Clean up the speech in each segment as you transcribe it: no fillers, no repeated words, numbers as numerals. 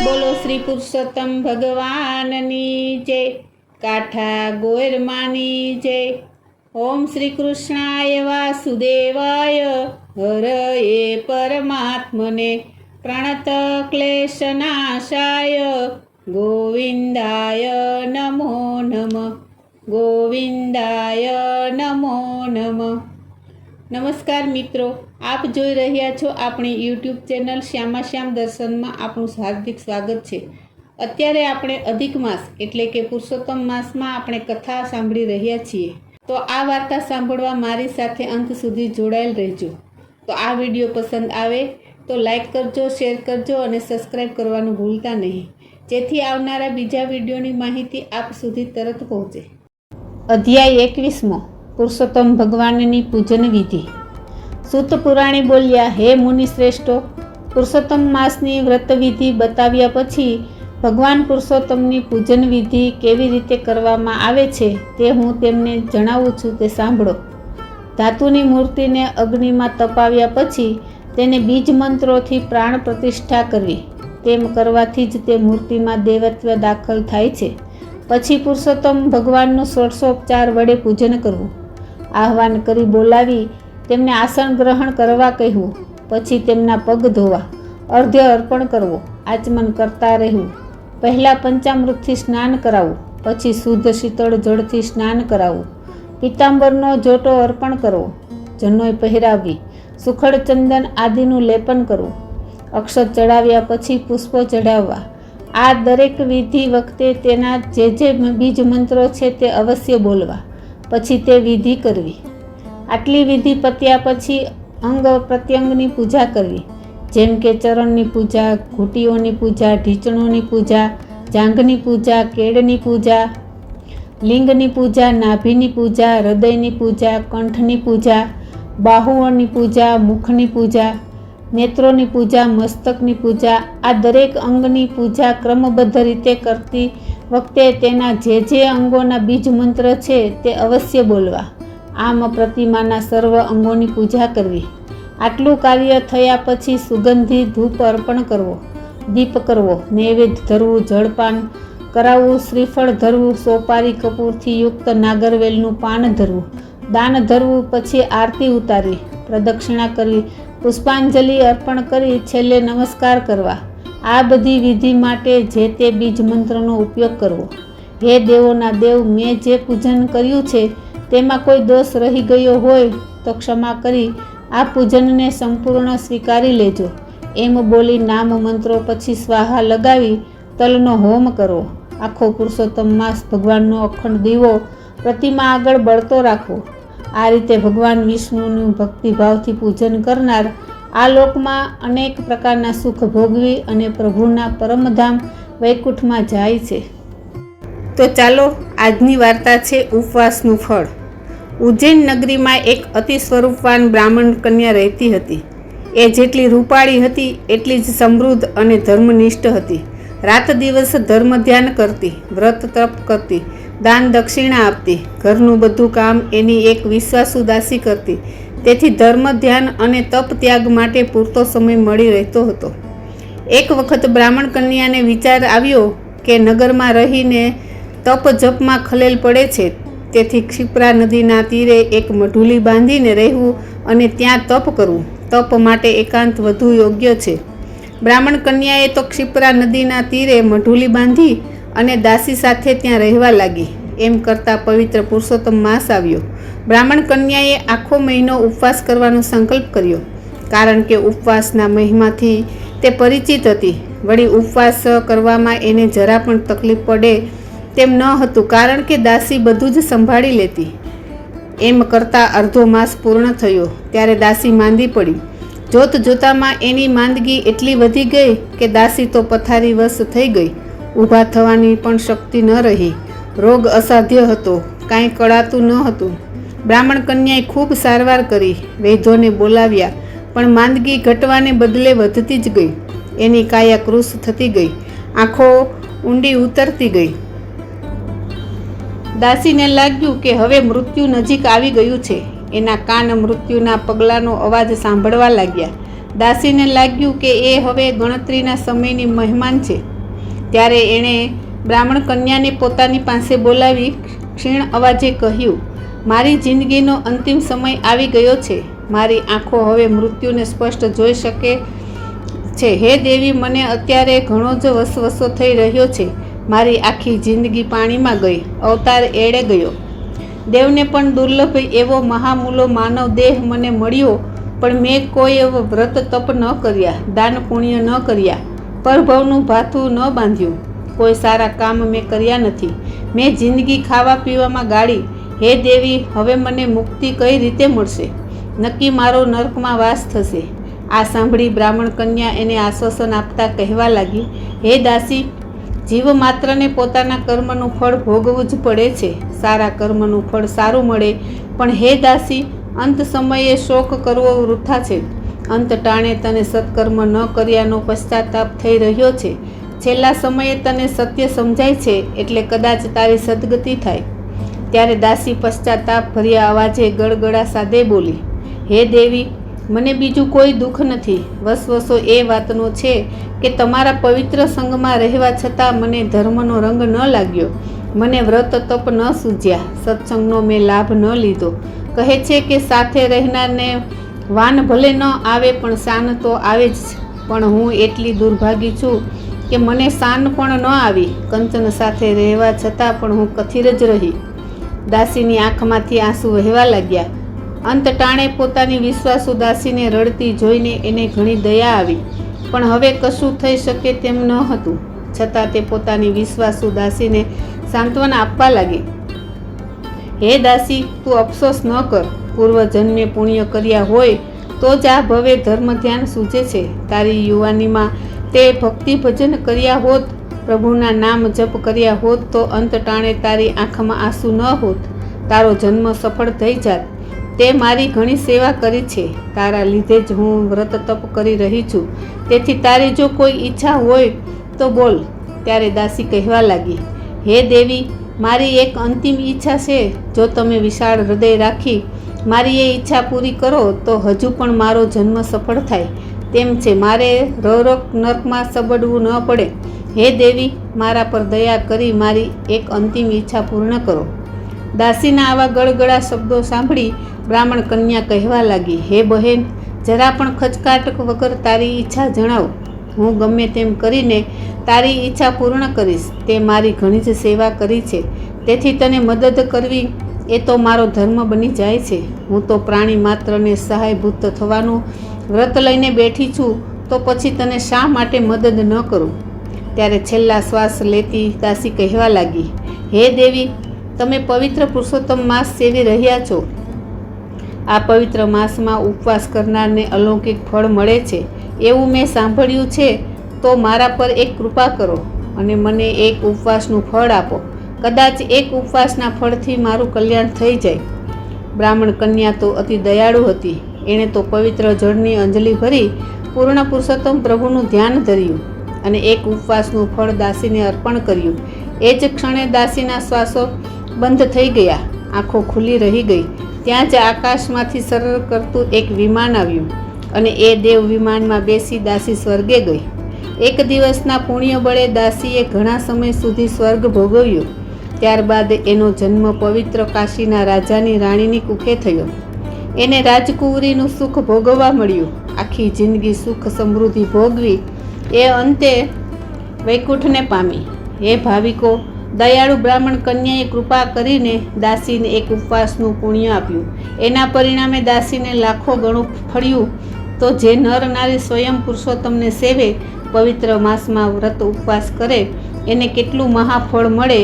બોલો શ્રી પુરુષોત્તમ ભગવાનની જય, કાઠા ગોયરમાની જય। ઓમ શ્રી કૃષ્ણાય વાસુદેવાય હરયે પરમાત્મને પ્રણત ક્લેશનાશાય ગોવિંદાય નમો નમઃ, ગોવિંદાય નમો નમઃ। નમસ્કાર મિત્રો, આપ જોઈ રહ્યા છો આપણી યુટ્યુબ ચેનલ શ્યામા શ્યામ દર્શનમાં આપનું હાર્દિક સ્વાગત છે। અત્યારે આપણે અધિક માસ એટલે કે પુરુષોત્તમ માસમાં આપણે કથા સાંભળી રહ્યા છીએ। તો આ વાર્તા સાંભળવા મારી સાથે અંત સુધી જોડાયેલ રહેજો। તો આ વિડીયો પસંદ આવે તો લાઈક કરજો, શેર કરજો અને સબસ્ક્રાઈબ કરવાનું ભૂલતા નહીં, જેથી આવનારા બીજા વિડીયોની માહિતી આપ સુધી તરત પહોંચે। અધ્યાય 21મો, પુરુષોત્તમ ભગવાનની પૂજન વિધિ। સૂત પુરાણી બોલ્યા, હે મુનિ શ્રેષ્ઠો, પુરુષોત્તમ માસની વ્રતવિધિ બતાવ્યા પછી ભગવાન પુરુષોત્તમની પૂજન વિધિ કેવી રીતે કરવામાં આવે છે તે હું તેમને જણાવું છું, તે સાંભળો। ધાતુની મૂર્તિને અગ્નિમાં તપાવ્યા પછી તેને બીજ મંત્રોથી પ્રાણ પ્રતિષ્ઠા કરવી। તેમ કરવાથી જ તે મૂર્તિમાં દેવત્વ દાખલ થાય છે। પછી પુરુષોત્તમ ભગવાનનું ષોડશોપચાર વડે પૂજન કરવું। આહવાન કરી બોલાવી તેમને આસન ગ્રહણ કરવા કહેવું। પછી તેમના પગ ધોવા, અર્ધ્ય અર્પણ કરવો, આચમન કરતા રહેવું। પહેલાં પંચામૃતથી સ્નાન કરાવવું, પછી શુદ્ધ શીતળ જળથી સ્નાન કરાવવું। પિતાંબરનો જોટો અર્પણ કરવો, જનોઈ પહેરાવવી, સુખડ ચંદન આદિનું લેપન કરવું। અક્ષત ચડાવ્યા પછી પુષ્પો ચઢાવવા। આ દરેક વિધિ વખતે તેના જે બીજ મંત્રો છે તે અવશ્ય બોલવા, પછી તે વિધિ કરવી। આટલી વિધિ પત્યા પછી અંગ પ્રત્યંગની પૂજા કરવી, જેમ કે ચરણની પૂજા, ઘૂંટીઓની પૂજા, ઢીચણોની પૂજા, જાંઘની પૂજા, કેળની પૂજા, લિંગની પૂજા, નાભીની પૂજા, હૃદયની પૂજા, કંઠની પૂજા, બાહુઓની પૂજા, મુખની પૂજા, નેત્રોની પૂજા, મસ્તકની પૂજા। આ દરેક અંગની પૂજા ક્રમબદ્ધ રીતે કરતી વખતે તેના જે અંગોના બીજ મંત્ર છે તે અવશ્ય બોલવા। આમ પ્રતિમાના સર્વ અંગોની પૂજા કરવી। આટલું કાર્ય થયા પછી સુગંધી ધૂપ અર્પણ કરવો, દીપ કરવો, નૈવેદ્ય ધરવું, જળપાન કરાવવું, શ્રીફળ ધરવું, સોપારી કપૂરથી યુક્ત નાગરવેલનું પાન ધરવું, દાન ધરવું, પછી આરતી ઉતારવી, પ્રદક્ષિણા કરવી, પુષ્પાંજલિ અર્પણ કરી છેલ્લે નમસ્કાર કરવા। આ બધી વિધિ માટે જે તે બીજ મંત્રનો ઉપયોગ કરવો। હે દેવોના દેવ, મેં જે પૂજન કર્યું છે તેમાં કોઈ દોષ રહી ગયો હોય તો ક્ષમા કરી આ પૂજનને સંપૂર્ણ સ્વીકારી લેજો, એમ બોલી નામ મંત્રો પછી સ્વાહા લગાવી તલનો હોમ કરવો। આખો પુરુષોત્તમ માસ ભગવાનનો અખંડ દીવો પ્રતિમા આગળ બળતો રાખવો। આ રીતે ભગવાન વિષ્ણુનું ભક્તિભાવથી પૂજન કરનાર આ લોકમાં અનેક પ્રકારના સુખ ભોગવી અને પ્રભુના પરમધામ વૈકુંઠમાં જાય છે। તો ચાલો, આજની વાર્તા છે ઉપવાસનું ફળ। ઉજ્જૈન નગરીમાં એક અતિ સ્વરૂપવાન બ્રાહ્મણ કન્યા રહેતી હતી। એ જેટલી રૂપાળી હતી એટલી જ સમૃદ્ધ અને ધર્મનિષ્ઠ હતી। રાત દિવસ ધર્મ ધ્યાન કરતી, વ્રત તપ કરતી, દાન દક્ષિણા આપતી, ઘરનું બધું કામ એની એક વિશ્વાસુ દાસી કરતી। તેથી ધર્મ ધ્યાન અને તપ ત્યાગ માટે પૂરતો સમય મળી રહેતો હતો। એક વખત બ્રાહ્મણ કન્યાને વિચાર આવ્યો કે નગરમાં રહીને તપ જપમાં ખલેલ પડે છે, તેથી ક્ષિપ્રા નદીના તીરે એક મઢુલી બાંધીને રહેવું અને ત્યાં તપ કરવું, તપ માટે એકાંત વધુ યોગ્ય છે। બ્રાહ્મણ કન્યાએ તો ક્ષિપ્રા નદીના તીરે મઢુલી બાંધી અને દાસી સાથે ત્યાં રહેવા લાગી। એમ કરતાં પવિત્ર પુરુષોત્તમ માસ આવ્યો। બ્રાહ્મણ કન્યાએ આખો મહિનો ઉપવાસ કરવાનો સંકલ્પ કર્યો, કારણ કે ઉપવાસના મહિમાથી તે પરિચિત હતી। વળી ઉપવાસ કરવામાં એને જરા પણ તકલીફ પડે તેમ ન હતું, કારણ કે દાસી બધું જ સંભાળી લેતી। એમ કરતાં અડધો માસ પૂર્ણ થયો ત્યારે દાસી માંદી પડી। જોત જોતામાં એની માંદગી એટલી વધી ગઈ કે દાસી તો પથારી વશ થઈ ગઈ, ઊભા થવાની પણ શક્તિ ન રહી। રોગ અસાધ્ય હતો, કાંઈ કળાતું ન હતું। બ્રાહ્મણ કન્યાએ ખૂબ સારવાર કરી, વૈદ્યોને બોલાવ્યા, પણ માંદગી ઘટવાને બદલે વધતી જ ગઈ। એની કાયા કૃશ થતી ગઈ, આંખો ઊંડી ઉતરતી ગઈ। દાસીને લાગ્યું કે હવે મૃત્યુ નજીક આવી ગયું છે। એના કાન મૃત્યુના પગલાંનો અવાજ સાંભળવા લાગ્યા। દાસીને લાગ્યું કે એ હવે ગણતરીના સમયની મહેમાન છે। ત્યારે એણે બ્રાહ્મણ કન્યાને પોતાની પાસે બોલાવી ક્ષીણ અવાજે કહ્યું, મારી જિંદગીનો અંતિમ સમય આવી ગયો છે. મારી આંખો હવે મૃત્યુને સ્પષ્ટ જોઈ શકે છે. હે દેવી, મને અત્યારે ઘણો જ વસવસો થઈ રહ્યો છે. મારી આખી જિંદગી પાણીમાં ગઈ, અવતાર એળે ગયો. દેવને પણ દુર્લભ એવો મહામૂલો માનવ દેહ મને મળ્યો, પણ મેં કોઈ એવો વ્રત તપ ન કર્યા, દાન પુણ્ય ન કર્યા, પરભવનું ભાથું ન બાંધ્યું, કોઈ સારા કામ મેં કર્યા નથી. મેં જિંદગી ખાવા પીવામાં ગાળી. હે દેવી, હવે મને મુક્તિ કઈ રીતે મળશે? નક્કી મારો નરકમાં વાસ થશે. આ સાંભળી બ્રાહ્મણ કન્યા એને આશ્વાસન આપતા કહેવા લાગી, હે દાસી, જીવ માત્રને પોતાના કર્મનું ફળ ભોગવવું જ પડે છે. સારા કર્મનું ફળ સારું મળે, પણ હે દાસી, અંત સમયે શોક કરવો વૃથા છે. અંત ટાણે તને સત્કર્મ ન કર્યાનો પશ્ચાતાપ થઈ રહ્યો છે. છેલ્લા સમયે તને સત્ય સમજાય છે, એટલે કદાચ તારી સદગતિ થાય. ત્યારે દાસી પશ્ચાતાપ ભર્યા અવાજે ગળગળા સાદે બોલી, હે દેવી, મને બીજું કોઈ દુઃખ નથી. વસવસો એ વાતનો છે કે તમારા પવિત્ર સંગમાં રહેવા છતાં મને ધર્મનો રંગ ન લાગ્યો, મને વ્રત તપ ન સૂઝ્યા, સત્સંગનો મેં લાભ ન લીધો. કહે છે કે સાથે રહેનારને વાન ભલે ન આવે પણ શાન તો આવે જ, પણ હું એટલી દુર્ભાગી છું કે મને શાન પણ ન આવી. કંચન સાથે રહેવા છતાં પણ હું કથિર જ રહી. દાસીની આંખમાંથી આંસુ વહેવા લાગ્યા. અંત ટાણે પોતાની વિશ્વાસુ દાસીને રડતી જોઈને એને ઘણી દયા આવી, પણ હવે કશું થઈ શકે તેમ ન હતું. છતાં તે પોતાની વિશ્વાસુ દાસીને સાંત્વના આપવા લાગી. હે દાસી, તું અફસોસ ન કર. પૂર્વજન્મે પુણ્ય કર્યા હોય તો જ આ ભવે ધર્મ ધ્યાન સૂજે છે. તારી યુવાનીમાં તે ભક્તિ ભજન કર્યા હોત, પ્રભુના નામ જપ કર્યા હોત તો અંત ટાણે તારી આંખમાં આંસુ ન હોત, તારો જન્મ સફળ થઈ જાત. તે મારી ઘણી સેવા કરી છે. તારા લીધે જ હું વ્રત તપ કરી રહી છું. તેથી તારી જો કોઈ ઈચ્છા હોય તો બોલ. ત્યારે દાસી કહેવા લાગી, હે દેવી, મારી એક અંતિમ ઈચ્છા છે. જો તમે વિશાળ હૃદય રાખી મારી એ ઈચ્છા પૂરી કરો તો હજુ પણ મારો જન્મ સફળ થાય તેમ છે. મારે નરકમાં સબડવું ન પડે. હે દેવી, મારા પર દયા કરી મારી એક અંતિમ ઈચ્છા પૂર્ણ કરો. દાસીના આવા ગળગળા શબ્દો સાંભળી બ્રાહ્મણ કન્યા કહેવા લાગી, હે બહેન, જરા પણ ખચકાટ વગર તારી ઈચ્છા જણાવ. હું ગમે તેમ કરીને તારી ઈચ્છા પૂર્ણ કરીશ. તે મારી ઘણી જ સેવા કરી છે, તેથી તને મદદ કરવી એ તો મારો ધર્મ બની જાય છે. હું તો પ્રાણી માત્રને સહાયભૂત થવાનું વ્રત લઈને બેઠી છું, તો પછી તને શા માટે મદદ ન કરું? ત્યારે છેલ્લા શ્વાસ લેતી દાસી કહેવા લાગી, હે દેવી, તમે પવિત્ર પુરુષોત્તમ માસ સેવી રહ્યા છો. આ પવિત્ર માસમાં ઉપવાસ કરનારને અલૌકિક ફળ મળે છે એવું મેં સાંભળ્યું છે. તો મારા પર એક કૃપા કરો અને મને એક ઉપવાસનું ફળ આપો. કદાચ એક ઉપવાસના ફળથી મારું કલ્યાણ થઈ જાય. બ્રાહ્મણ કન્યા તો અતિ દયાળુ હતી. એણે તો પવિત્ર જળની અંજલિ ભરી પૂર્ણ પુરુષોત્તમ પ્રભુનું ધ્યાન ધર્યું અને એક ઉપવાસનું ફળ દાસીને અર્પણ કર્યું. એ જ ક્ષણે દાસીના શ્વાસો બંધ થઈ ગયા, આંખો ખુલ્લી રહી ગઈ. ત્યાં જ આકાશમાંથી સરળ કરતું એક વિમાન આવ્યું અને એ દેવ વિમાનમાં બેસી દાસી સ્વર્ગે ગઈ. એક દિવસના પુણ્ય બળે દાસીએ ઘણા સમય સુધી સ્વર્ગ ભોગવ્યો. ત્યારબાદ એનો જન્મ પવિત્ર કાશીના રાજાની રાણીની કુખે થયો. એને રાજકુંવરીનું સુખ ભોગવવા મળ્યું. આખી જિંદગી સુખ સમૃદ્ધિ ભોગવી એ અંતે વૈકુંઠને પામી. હે ભાવિકો, દયાળુ બ્રાહ્મણ કન્યાએ કૃપા કરીને દાસીને એક ઉપવાસનું પુણ્ય આપ્યું. એના પરિણામે દાસીને લાખો ગણું ફળ્યું. તો જે નર નારી સ્વયં પુરુષોત્તમને સેવે, પવિત્ર માસમાં વ્રત ઉપવાસ કરે, એને કેટલું મહાફળ મળે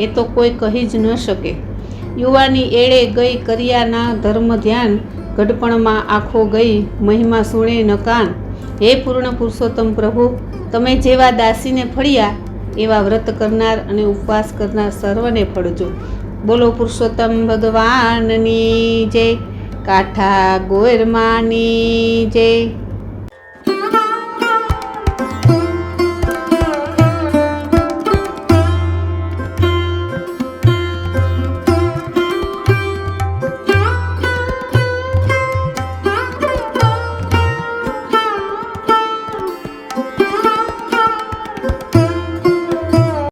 એ તો કોઈ કહી જ ન શકે. યુવાની એળે ગઈ કર્યાના ધર્મ ધ્યાન, ઘડપણમાં આંખો ગઈ મહિમા સુણે ન કાન. હે પૂર્ણ પુરુષોત્તમ પ્રભુ, તમે જેવા દાસીને ફળ્યા એવા વ્રત કરનાર અને ઉપવાસ કરનાર સર્વને ફળજો. બોલો પુરુષોત્તમ ભગવાનની જય. કાઠા ગોરમાની જય.